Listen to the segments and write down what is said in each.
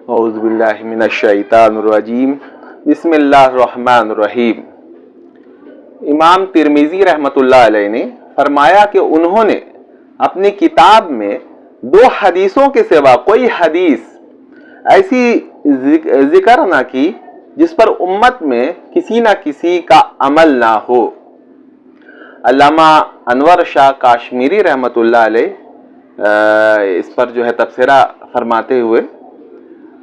اعوذ باللہ من الشیطان الرجیم بسم اللہ الرحمن الرحیم۔ امام ترمذی رحمۃ اللہ علیہ نے فرمایا کہ انہوں نے اپنی کتاب میں 2 حدیثوں کے سوا کوئی حدیث ایسی ذکر نہ کی جس پر امت میں کسی نہ کسی کا عمل نہ ہو۔ علامہ انور شاہ کاشمیری رحمۃ اللہ علیہ اس پر تبصرہ فرماتے ہوئے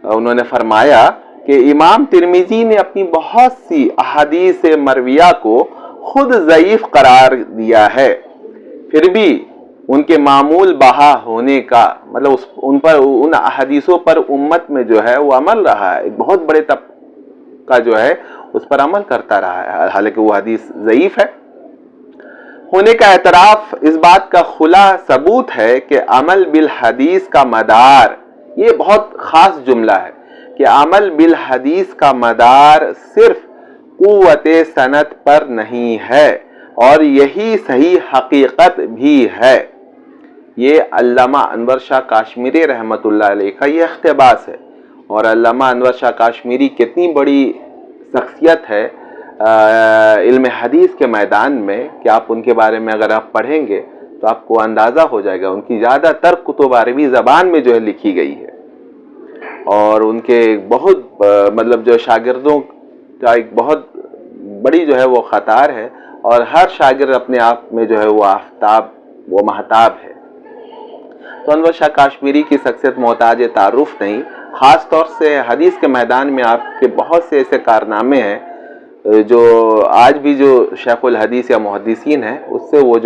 انہوں نے فرمایا کہ امام ترمذی نے اپنی بہت سی احادیث مرویہ کو خود ضعیف قرار دیا ہے، پھر بھی ان کے معمول بہا ہونے کا مطلب ان احادیثوں پر امت میں وہ عمل رہا ہے، ایک بہت بڑے طبقہ اس پر عمل کرتا رہا ہے، حالانکہ وہ حدیث ضعیف ہے ہونے کا اعتراف اس بات کا کھلا ثبوت ہے کہ عمل بالحدیث کا مدار، یہ بہت خاص جملہ ہے کہ عمل بالحدیث کا مدار صرف قوت سند پر نہیں ہے، اور یہی صحیح حقیقت بھی ہے۔ یہ علامہ انور شاہ کاشمیری رحمۃ اللہ علیہ کا یہ اقتباس ہے، اور علامہ انور شاہ کاشمیری کتنی بڑی شخصیت ہے علم حدیث کے میدان میں کہ آپ ان کے بارے میں اگر آپ پڑھیں گے تو آپ کو اندازہ ہو جائے گا۔ ان کی زیادہ تر کتب عربی زبان میں لکھی گئی ہے، اور ان کے بہت شاگردوں کا ایک بہت بڑی وہ قطار ہے، اور ہر شاگرد اپنے آپ میں وہ آفتاب وہ مہتاب ہے۔ تو انور شاہ کاشمیری کی شخصیت محتاج تعارف نہیں، خاص طور سے حدیث کے میدان میں آپ کے بہت سے ایسے کارنامے ہیں جو آج بھی شیخ الحدیث یا محدثین ہیں اس سے وہ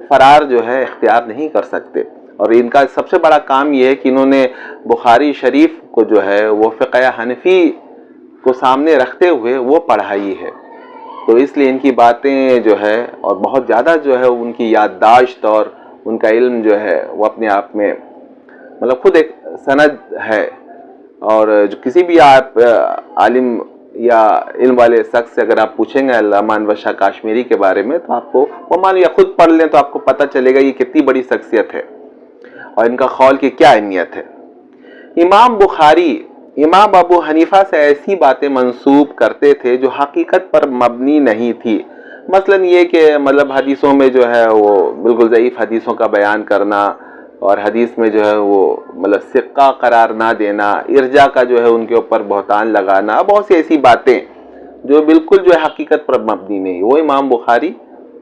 فرار اختیار نہیں کر سکتے۔ اور ان کا سب سے بڑا کام یہ ہے کہ انہوں نے بخاری شریف کو وہ فقہ حنفی کو سامنے رکھتے ہوئے وہ پڑھائی ہے، تو اس لیے ان کی باتیں اور بہت زیادہ ان کی یادداشت اور ان کا علم وہ اپنے آپ میں خود ایک سند ہے، اور کسی بھی آپ عالم یا علم والے شخص سے اگر آپ پوچھیں گے علامہ انور شاہ کاشمیری کے بارے میں تو آپ کو وہ یا خود پڑھ لیں تو آپ کو پتہ چلے گا یہ کتنی بڑی شخصیت ہے اور ان کا قول کی کیا اہمیت ہے۔ امام بخاری امام ابو حنیفہ سے ایسی باتیں منسوب کرتے تھے جو حقیقت پر مبنی نہیں تھی، مثلا یہ کہ حدیثوں میں وہ بالکل ضعیف حدیثوں کا بیان کرنا، اور حدیث میں وہ ثقہ قرار نہ دینا، ارجاء کا ان کے اوپر بہتان لگانا، بہت سی ایسی باتیں جو بالکل حقیقت پر مبنی نہیں، وہ امام بخاری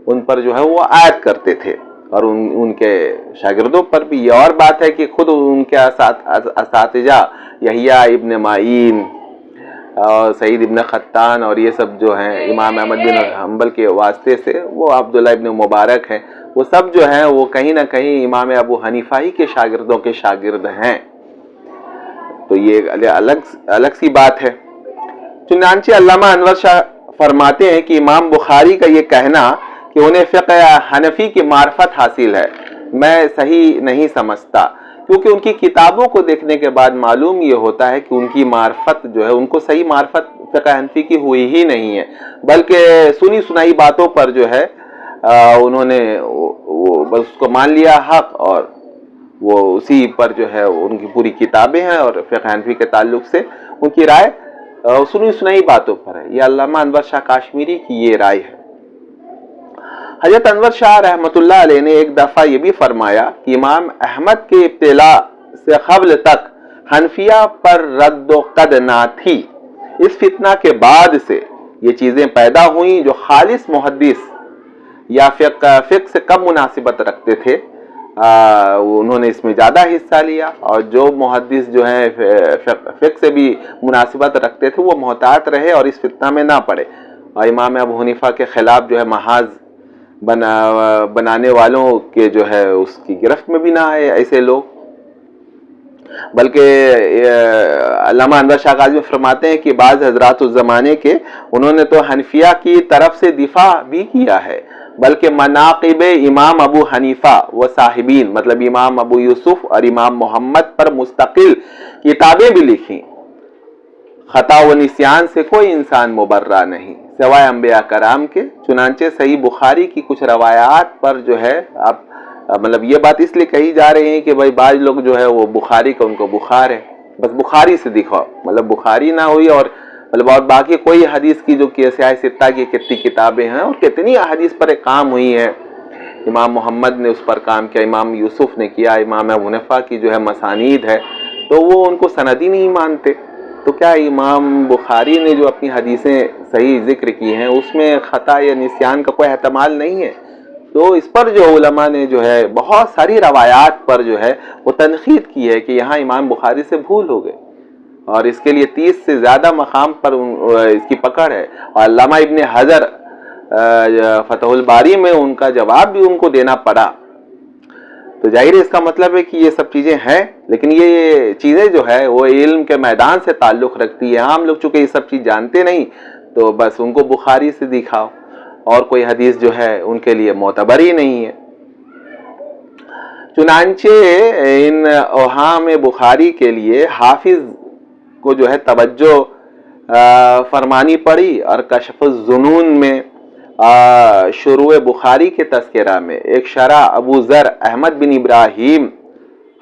ان پر وہ عائد کرتے تھے، اور ان کے شاگردوں پر بھی۔ یہ اور بات ہے کہ خود ان کے اساتذہ یحییٰ ابن معین اور سعید ابن خطان اور یہ سب ہیں امام احمد بن حنبل کے واسطے سے وہ عبداللہ ابن مبارک ہیں، وہ سب ہیں وہ کہیں نہ کہیں امام ابو حنیفہ ہی کے شاگردوں کے شاگرد ہیں، تو یہ الگ سی بات ہے۔ چنانچہ علامہ انور شاہ فرماتے ہیں کہ امام بخاری کا یہ کہنا کہ انہیں فقہ حنفی کی معرفت حاصل ہے میں صحیح نہیں سمجھتا، کیونکہ ان کی کتابوں کو دیکھنے کے بعد معلوم یہ ہوتا ہے کہ ان کی معرفت ان کو صحیح معرفت فقہ حنفی کی ہوئی ہی نہیں ہے، بلکہ سنی سنائی باتوں پر انہوں نے بس اس کو مان لیا حق، اور وہ اسی پر ان کی پوری کتابیں ہیں، اور فقہ حنفی کے تعلق سے ان کی رائے سنی سنائی باتوں پر ہے۔ یہ علامہ انور شاہ کاشمیری کی یہ رائے ہے۔ حضرت انور شاہ رحمۃ اللہ علیہ نے ایک دفعہ یہ بھی فرمایا کہ امام احمد کے ابتلا سے قبل تک حنفیہ پر رد و قد نہ تھی، اس فتنہ کے بعد سے یہ چیزیں پیدا ہوئیں جو خالص محدث یا فقہ سے کم مناسبت رکھتے تھے، انہوں نے اس میں زیادہ حصہ لیا، اور جو محدث فقہ سے بھی مناسبت رکھتے تھے وہ محتاط رہے اور اس فتنہ میں نہ پڑے، اور امام ابو حنیفہ کے خلاف محاذ بنانے والوں کے اس کی گرفت میں بھی نہ آئے ایسے لوگ۔ بلکہ علامہ انور شاہ کاظمی فرماتے ہیں کہ بعض حضرات اس زمانے کے انہوں نے تو حنفیہ کی طرف سے دفاع بھی کیا ہے، بلکہ مناقب امام ابو حنیفہ و صاحبین امام ابو یوسف اور امام محمد پر مستقل کتابیں بھی لکھیں۔ خطا و نسیان سے کوئی انسان مبرہ نہیں سوائے انبیاء کرام کے، چنانچہ صحیح بخاری کی کچھ روایات پر اب یہ بات اس لیے کہی جا رہی ہے کہ بھائی بعض لوگ وہ بخاری کا ان کو بخار ہے، بس بخاری سے دکھاؤ، مطلب بخاری نہ ہوئی اور مطلب اور باقی کوئی حدیث کی جو کہ سیاہ ستہ کی کتنی کتابیں ہیں اور کتنی حدیث پر کام ہوئی ہے، امام محمد نے اس پر کام کیا، امام یوسف نے کیا، امام ابو حنیفہ کی جو ہے مسانید ہے، تو وہ ان کو سندی نہیں مانتے، تو کیا امام بخاری نے جو اپنی حدیثیں صحیح ذکر کی ہیں اس میں خطا یا نسیان کا کوئی احتمال نہیں ہے؟ تو اس پر جو علماء نے جو ہے بہت ساری روایات پر جو ہے وہ تنقید کی ہے کہ یہاں امام بخاری سے بھول ہو گئے، اور اس کے لیے 30 سے زیادہ مقام پر اس کی پکڑ ہے، اور علامہ ابن حجر فتح الباری میں ان کا جواب بھی ان کو دینا پڑا۔ تو ظاہر ہے اس کا مطلب ہے کہ یہ سب چیزیں ہیں، لیکن یہ چیزیں جو ہے وہ علم کے میدان سے تعلق رکھتی ہے۔ عام لوگ چونکہ یہ سب چیز جانتے نہیں تو بس ان کو بخاری سے دکھاؤ، اور کوئی حدیث جو ہے ان کے لیے معتبر ہی نہیں ہے۔ چنانچہ ان اوہام بخاری کے لیے حافظ کو جو ہے توجہ فرمانی پڑی، اور کشف الظنون میں شروع بخاری کے تذکرہ میں ایک شرح ابو ذر احمد بن ابراہیم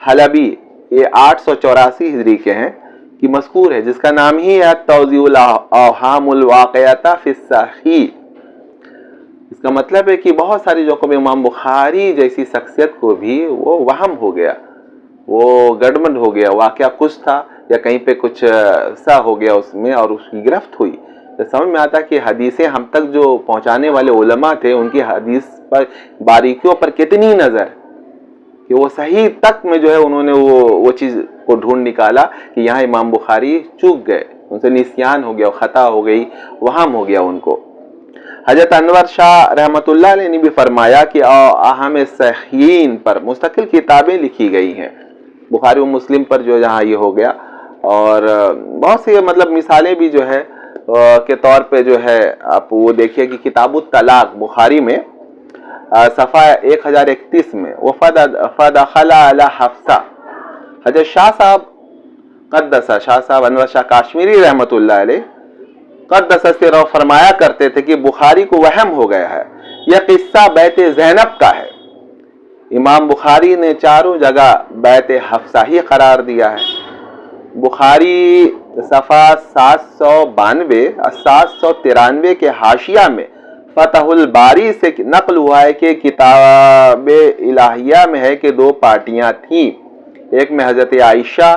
حلبی، یہ 884 ہجری کے ہیں، کی مذکور ہے، جس کا نام ہی ہے توضیح الاوہام الواقعۃ فی الصحیح۔ اس کا مطلب ہے کہ بہت ساری جگہوں میں امام بخاری جیسی شخصیت کو بھی وہ وہم ہو گیا، وہ گڑبڑ ہو گیا، واقعہ کچھ تھا یا کہیں پہ کچھ سا ہو گیا اس میں، اور اس کی گرفت ہوئی۔ تو سمجھ میں آتا کہ حدیثیں ہم تک جو پہنچانے والے علماء تھے ان کی حدیث پر باریکیوں پر کتنی نظر کہ وہ صحیح تک میں جو ہے انہوں نے وہ چیز کو ڈھونڈ نکالا کہ یہاں امام بخاری چوک گئے، ان سے نسیان ہو گیا، خطا ہو گئی، وہم ہو گیا ان کو۔ حضرت انور شاہ رحمۃ اللہ علیہ نے بھی فرمایا کہ اہم صحیحین پر مستقل کتابیں لکھی گئی ہیں، بخاری و مسلم پر جو جہاں یہ ہو گیا، اور بہت سی مطلب مثالیں بھی جو ہے کے طور پہ جو ہے آپ وہ دیکھیے کہ کتاب الطلاق بخاری میں صفحہ 1031 میں فدخل علی حفصہ، حضرت شاہ صاحب قدس شاہ صاحب انور شاہ کاشمیری رحمۃ اللہ علیہ قدس سرہ فرمایا کرتے تھے کہ بخاری کو وہم ہو گیا ہے، یہ قصہ بیت زینب کا ہے۔ امام بخاری نے چاروں جگہ بیت حفصہ ہی قرار دیا ہے۔ بخاری صفحہ 792 اور 793 کے حاشیہ میں فتح الباری سے نقل ہوا ہے کہ کتاب الہیہ میں ہے کہ 2 پارٹیاں تھیں، ایک میں حضرت عائشہ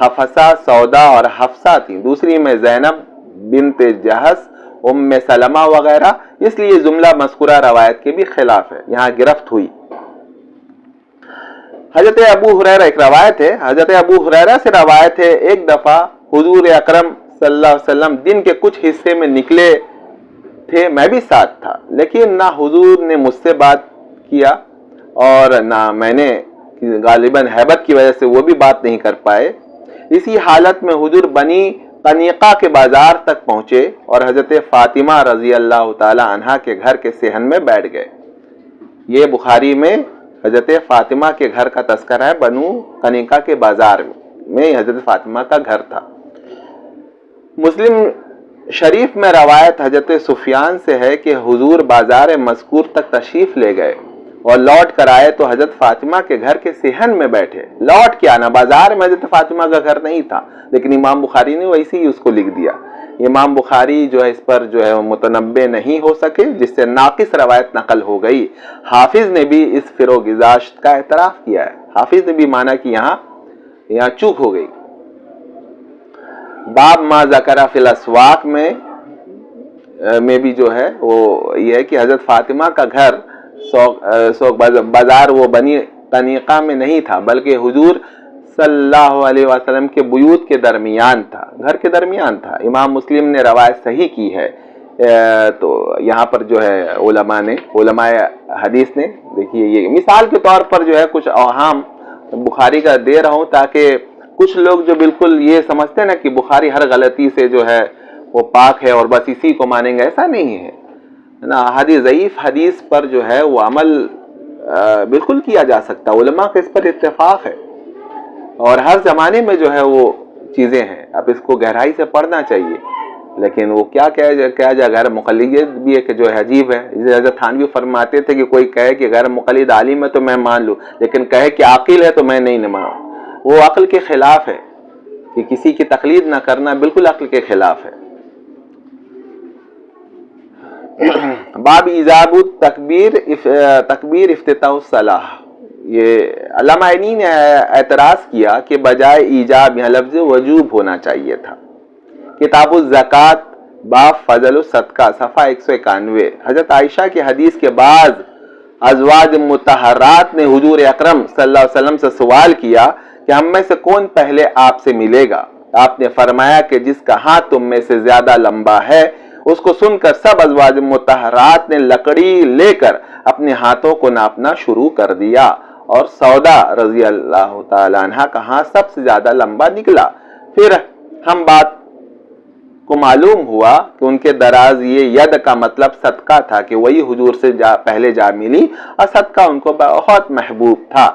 حفصہ سودا اور حفصہ تھیں، دوسری میں زینب بنت جہش ام سلمہ وغیرہ، اس لیے جملہ مذکورہ روایت کے بھی خلاف ہے، یہاں گرفت ہوئی۔ حضرت ابو ہریرہ ایک روایت ہے، حضرت ابو ہریرہ سے روایت ہے، ایک دفعہ حضور اکرم صلی اللہ علیہ وسلم دن کے کچھ حصے میں نکلے تھے، میں بھی ساتھ تھا، لیکن نہ حضور نے مجھ سے بات کیا اور نہ میں نے، غالباً ہیبت کی وجہ سے وہ بھی بات نہیں کر پائے۔ اسی حالت میں حضور بنی قنیقہ کے بازار تک پہنچے اور حضرت فاطمہ رضی اللہ تعالی عنہا کے گھر کے صحن میں بیٹھ گئے۔ یہ بخاری میں حضرت فاطمہ کے گھر کا تذکرہ ہے، بنو قنیقہ کے بازار میں حضرت فاطمہ کا گھر تھا۔ مسلم شریف میں روایت حضرت سفیان سے ہے کہ حضور بازار مذکور تک تشریف لے گئے اور لوٹ کر آئے تو حضرت فاطمہ کے گھر کے صحن میں بیٹھے۔ لوٹ کے آنا، بازار میں حضرت فاطمہ کا گھر نہیں تھا، لیکن امام بخاری نے ویسے ہی اس کو لکھ دیا۔ امام بخاری جو ہے اس پر جو ہے متنبع نہیں ہو سکے، جس سے ناقص روایت نقل ہو گئی۔ حافظ نے بھی اس فروگزاشت کا اعتراف کیا ہے، حافظ نے بھی مانا کہ یہاں چوک ہو گئی۔ باب ما ذکر فی الاسواق میں بھی جو ہے وہ یہ ہے کہ حضرت فاطمہ کا گھر بازار وہ بنی قنیقہ میں نہیں تھا، بلکہ حضور صلی اللہ علیہ وسلم کے بیوت کے درمیان تھا، گھر کے درمیان تھا۔ امام مسلم نے روایت صحیح کی ہے۔ تو یہاں پر جو ہے علماء حدیث نے دیکھیے یہ مثال کے طور پر جو ہے کچھ اوہام بخاری کا دے رہا ہوں، تاکہ کچھ لوگ جو بالکل یہ سمجھتے ہیں نا کہ بخاری ہر غلطی سے جو ہے وہ پاک ہے اور بس اسی کو مانیں گے، ایسا نہیں ہے نا۔ ضعیف حدیث پر جو ہے وہ عمل بالکل کیا جا سکتا، علماء کا اس پر اتفاق ہے، اور ہر زمانے میں جو ہے وہ چیزیں ہیں، اب اس کو گہرائی سے پڑھنا چاہیے۔ لیکن وہ کیا جائے غیر مقلد بھی ہے کہ جو ہے عجیب ہے۔ حضرت تھانوی فرماتے تھے کہ کوئی کہے کہ غیر مقلد عالم ہے تو میں مان لوں، لیکن کہے کہ عاقل ہے تو میں نہیں مانوں، وہ عقل کے خلاف ہے۔ کہ کسی کی تقلید نہ کرنا بالکل عقل کے خلاف ہے۔ باب ایجاب تکبیر افتتاح الصلاح، یہ علامہ عینی نے اعتراض کیا کہ بجائے ایجاب یہاں لفظ وجوب ہونا چاہیے تھا۔ کتاب الزکوٰۃ باب فضل الصدقہ صفحہ 191، حضرت عائشہ کی حدیث کے بعد ازواج مطہرات نے حضور اکرم صلی اللہ علیہ وسلم سے سوال کیا کہ ہم میں سے کون پہلے آپ سے ملے گا؟ آپ نے فرمایا کہ جس کا ہاتھ تم میں سے زیادہ لمبا ہے۔ اس کو سن کر سب ازواج مطہرات نے لکڑی لے کر اپنے ہاتھوں کو ناپنا شروع کر دیا، اور سودا رضی اللہ تعالی عنہ کا ہاتھ سب سے زیادہ لمبا نکلا۔ پھر ہم بات کو معلوم ہوا کہ ان کے دراز یہ ید کا مطلب صدقہ تھا کہ وہی حضور سے پہلے جا ملی، اور صدقہ ان کو بہت محبوب تھا۔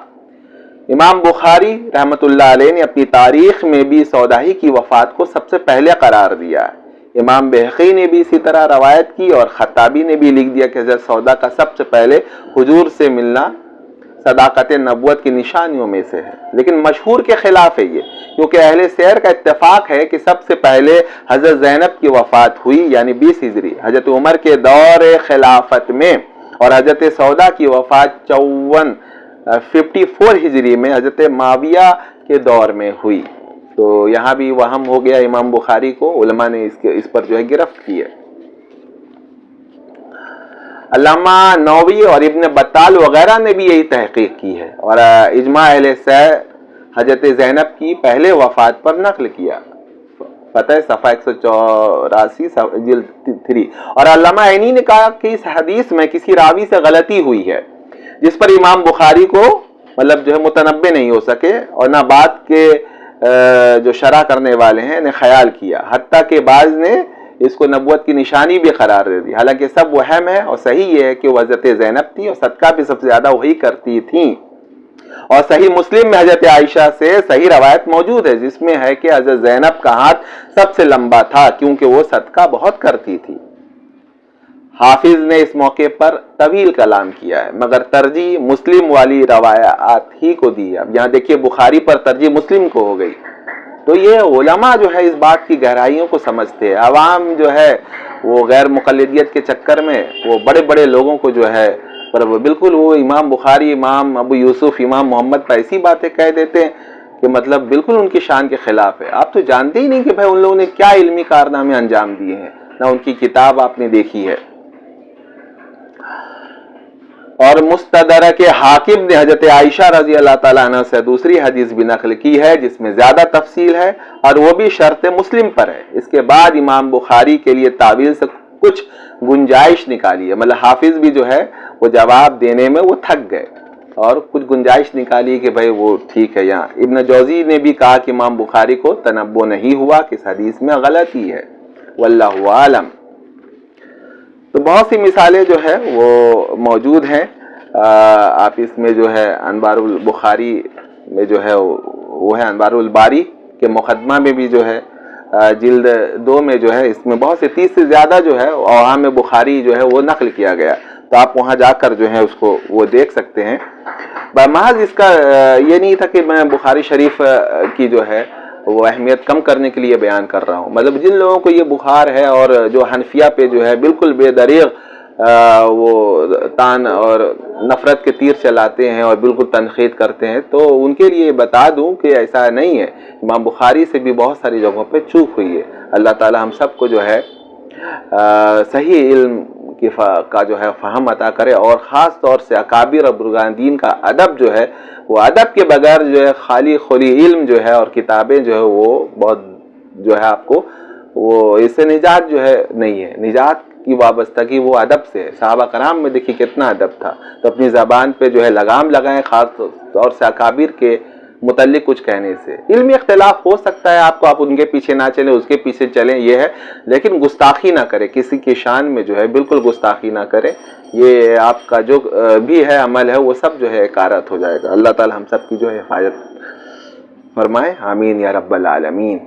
امام بخاری رحمت اللہ علیہ نے اپنی تاریخ میں بھی سودا ہی کی وفات کو سب سے پہلے قرار دیا ہے۔ امام بہقی نے بھی اسی طرح روایت کی، اور خطابی نے بھی لکھ دیا کہ حضرت سودا کا سب سے پہلے حضور سے ملنا صداقت نبوت کی نشانیوں میں سے ہے، لیکن مشہور کے خلاف ہے یہ، کیونکہ اہل سیر کا اتفاق ہے کہ سب سے پہلے حضرت زینب کی وفات ہوئی یعنی 20 ہجری حضرت عمر کے دور خلافت میں، اور حضرت سودا کی وفات 54 ہجری میں حضرت معاویہ کے دور میں ہوئی۔ تو یہاں بھی وہم ہو گیا امام بخاری کو، علماء نے اس پر جو ہے گرفت کی ہے۔ علامہ نووی اور ابن بطال وغیرہ نے بھی یہی تحقیق کی ہے، اور اجماع اہل سیر حضرت زینب کی پہلے وفات پر نقل کیا، پتہ ہے صفحہ 184 جلد 3۔ اور علامہ عینی نے کہا کہ اس حدیث میں کسی راوی سے غلطی ہوئی ہے، جس پر امام بخاری کو مطلب جو ہے متنبع نہیں ہو سکے، اور نہ بات کے جو شرح کرنے والے ہیں نے خیال کیا، حتیٰ کہ بعض نے اس کو نبوت کی نشانی بھی قرار دے دی، حالانکہ سب وہم ہے، اور صحیح یہ ہے کہ وہ حضرت زینب تھی، اور صدقہ بھی سب سے زیادہ وہی کرتی تھیں۔ اور صحیح مسلم میں حضرت عائشہ سے صحیح روایت موجود ہے جس میں ہے کہ حضرت زینب کا ہاتھ سب سے لمبا تھا، کیونکہ وہ صدقہ بہت کرتی تھی۔ حافظ نے اس موقع پر طویل کلام کیا ہے، مگر ترجیح مسلم والی روایات ہی کو دی ہے۔ اب یہاں دیکھیے بخاری پر ترجیح مسلم کو ہو گئی، تو یہ علماء جو ہے اس بات کی گہرائیوں کو سمجھتے ہیں۔ عوام جو ہے وہ غیر مقلدیت کے چکر میں وہ بڑے بڑے لوگوں کو جو ہے پر بالکل وہ امام بخاری، امام ابو یوسف، امام محمد پر ایسی باتیں کہہ دیتے ہیں کہ مطلب بالکل ان کی شان کے خلاف ہے۔ آپ تو جانتے ہی نہیں کہ بھائی ان لوگوں نے کیا علمی کارنامے انجام دیے ہیں، نہ ان کی کتاب آپ نے دیکھی ہے۔ اور مستدرک حاکم نے حضرت عائشہ رضی اللہ تعالیٰ عنہ سے دوسری حدیث بھی نقل کی ہے جس میں زیادہ تفصیل ہے، اور وہ بھی شرط مسلم پر ہے۔ اس کے بعد امام بخاری کے لیے تعویل سے کچھ گنجائش نکالی ہے، مطلب حافظ بھی جو ہے وہ جواب دینے میں وہ تھک گئے، اور کچھ گنجائش نکالی کہ بھائی وہ ٹھیک ہے۔ یہاں ابن جوزی نے بھی کہا کہ امام بخاری کو تنبؤ نہیں ہوا کہ اس حدیث میں غلطی ہے، واللہ عالم۔ تو بہت سی مثالیں جو ہے وہ موجود ہیں، آپ اس میں جو ہے انوار البخاری میں جو ہے وہ ہے انوار الباری کے مقدمہ میں بھی جو ہے جلد 2 میں جو ہے اس میں بہت سے 30 سے زیادہ جو ہے اوہام بخاری جو ہے وہ نقل کیا گیا، تو آپ وہاں جا کر جو ہے اس کو وہ دیکھ سکتے ہیں۔ محض اس کا یہ نہیں تھا کہ میں بخاری شریف کی جو ہے وہ اہمیت کم کرنے کے لیے بیان کر رہا ہوں، مطلب جن لوگوں کو یہ بخار ہے اور جو حنفیہ پہ جو ہے بالکل بے دریغ وہ تان اور نفرت کے تیر چلاتے ہیں اور بالکل تنقید کرتے ہیں، تو ان کے لیے بتا دوں کہ ایسا نہیں ہے۔ امام بخاری سے بھی بہت ساری جگہوں پہ چوک ہوئی ہے۔ اللہ تعالی ہم سب کو جو ہے صحیح علم کا جو ہے فہم عطا کرے، اور خاص طور سے اکابر اور بزرگان دین کا ادب جو ہے وہ ادب کے بغیر جو ہے خالی خلی علم جو ہے اور کتابیں جو ہے وہ بہت جو ہے آپ کو وہ اس سے نجات جو ہے نہیں ہے، نجات کی وابستگی وہ ادب سے ہے۔ صحابہ کرام میں دیکھیے کتنا ادب تھا، تو اپنی زبان پہ جو ہے لگام لگائیں، خاص طور سے اکابر کے متعلق کچھ کہنے سے۔ علمی اختلاف ہو سکتا ہے، آپ ان کے پیچھے نہ چلیں، اس کے پیچھے چلیں، یہ ہے، لیکن گستاخی نہ کرے، کسی کی شان میں جو ہے بالکل گستاخی نہ کرے۔ یہ آپ کا جو بھی ہے عمل ہے وہ سب جو ہے اکارت ہو جائے گا۔ اللہ تعالی ہم سب کی جو ہے حفاظت فرمائے، آمین یا رب العالمین۔